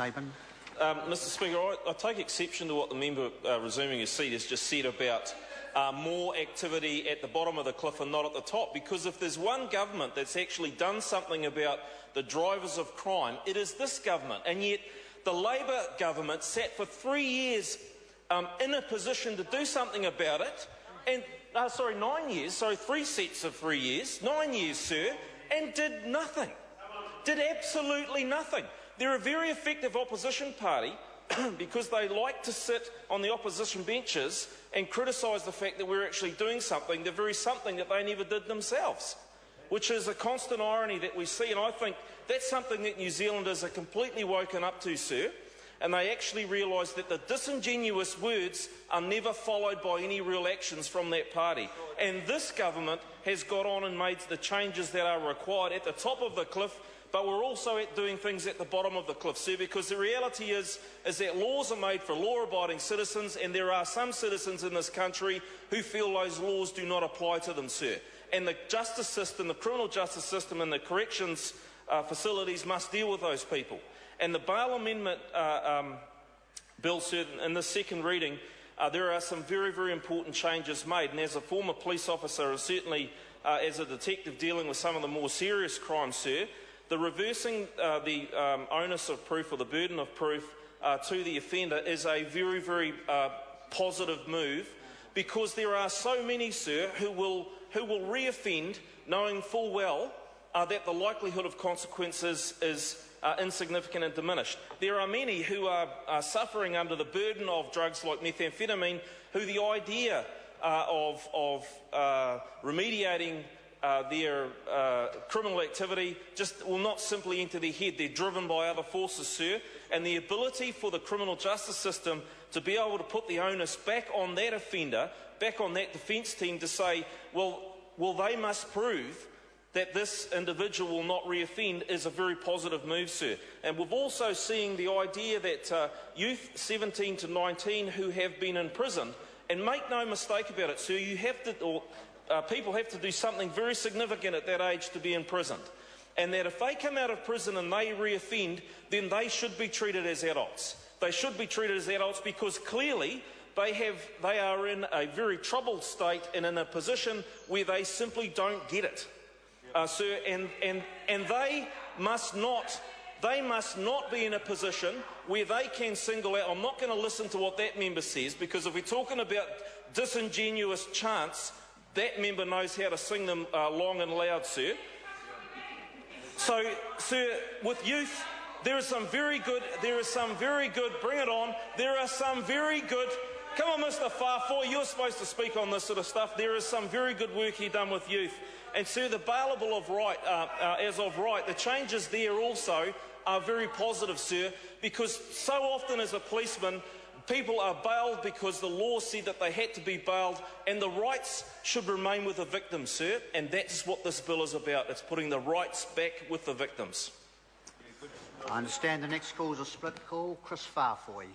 Sabin. Mr Speaker, I take exception to what the member resuming his seat has just said about more activity at the bottom of the cliff and not at the top, because if there's one government that's actually done something about the drivers of crime, it is this government. And yet the Labor government sat for 3 years in a position to do something about it, and 9 years, 3 sets of 3 years, 9 years, sir, and did nothing. Did absolutely nothing. They're a very effective opposition party because they like to sit on the opposition benches and criticise the fact that we're actually doing something, the very something that they never did themselves, which is a constant irony that we see. And I think that's something that New Zealanders are completely woken up to, sir, and they actually realise that the disingenuous words are never followed by any real actions from that party. And this government has got on and made the changes that are required at the top of the cliff, but we're also doing things at the bottom of the cliff, sir, because the reality is that laws are made for law-abiding citizens, and there are some citizens in this country who feel those laws do not apply to them, sir. And the justice system, the criminal justice system and the corrections facilities must deal with those people. And the bail amendment bill, sir, in the second reading, there are some very, very important changes made. And as a former police officer, and certainly as a detective dealing with some of the more serious crimes, sir, the reversing the onus of proof or the burden of proof to the offender is a very, very positive move, because there are so many, sir, who will reoffend knowing full well that the likelihood of consequences is insignificant and diminished. There are many who are suffering under the burden of drugs like methamphetamine, who the idea of remediating their criminal activity just will not simply enter their head. They're driven by other forces, sir, and the ability for the criminal justice system to be able to put the onus back on that offender, back on that defence team to say, well, they must prove that this individual will not reoffend, is a very positive move, sir. And we've also seen the idea that youth 17 to 19 who have been in prison, and make no mistake about it, sir, you have to, people have to do something very significant at that age to be imprisoned. And that if they come out of prison and they reoffend, then they should be treated as adults. They should be treated as adults because clearly they are in a very troubled state and in a position where they simply don't get it. Sir, and they must not be in a position where they can single out. I'm not going to listen to what that member says, because if we're talking about disingenuous chants, that member knows how to sing them long and loud, sir. So, sir, with youth, there are some very good, bring it on, there are some very good, come on Mr Farfoy, you're supposed to speak on this sort of stuff. There is some very good work here done with youth. And sir, the bailable of right, as of right, the changes there also are very positive, sir, because so often as a policeman, people are bailed because the law said that they had to be bailed, and the rights should remain with the victims, sir, and that's what this bill is about. It's putting the rights back with the victims. I understand the next call is a split call. Chris Farfoy.